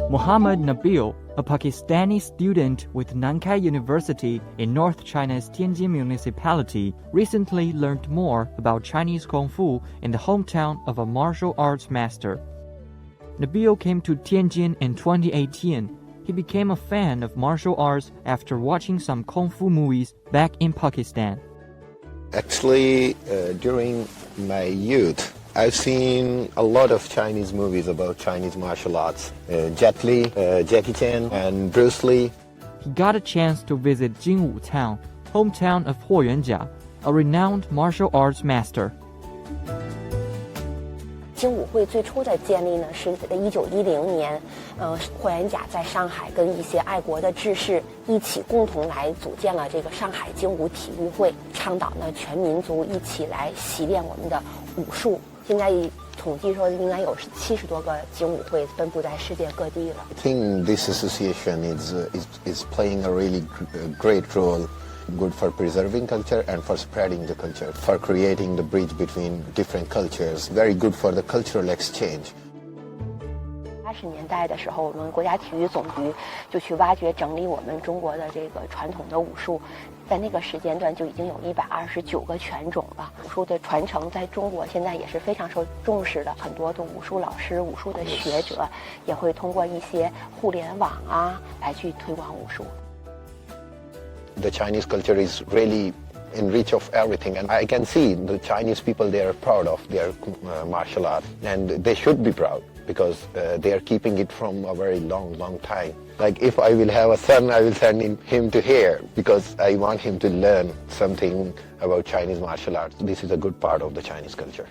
Muhammad Nabil, a Pakistani student with Nankai University in North China's Tianjin municipality, recently learned more about Chinese Kung Fu in the hometown of a martial arts master. Nabil came to Tianjin in 2018. He became a fan of martial arts after watching some Kung Fu movies back in Pakistan. Actually, during my youth, I've seen a lot of Chinese movies about Chinese martial arts. Jet Li, Jackie Chan, and Bruce Lee. He got a chance to visit Jingwu Town, hometown of Huo Yuanjia, a renowned martial arts master. 精武会最初的建立呢，是1910年，霍元甲在上海跟一些爱国的志士一起共同来组建了这个上海精武体育会，倡导呢全民族一起来习练我们的武术。现在统计说应该有70多个精武会分布在世界各地了。I think this association is playing a really great role. Good for preserving culture and for spreading the culture, for creating the bridge between different cultures, very good for the cultural exchange. 80年代的时候，我们国家体育总局就去挖掘整理我们中国的这个传统的武术，在那个时间段就已经有129个拳种了。武术的传承在中国现在也是非常受重视的，很多的武术老师、武术的学者也会通过一些互联网啊来去推广武术。The Chinese culture is really in reach of everything, and I can see the Chinese people, they are proud of their martial art, and they should be proud because they are keeping it from a very long time. Like if I will have a son, I will send him to here because I want him to learn something about Chinese martial arts. This is a good part of the Chinese culture.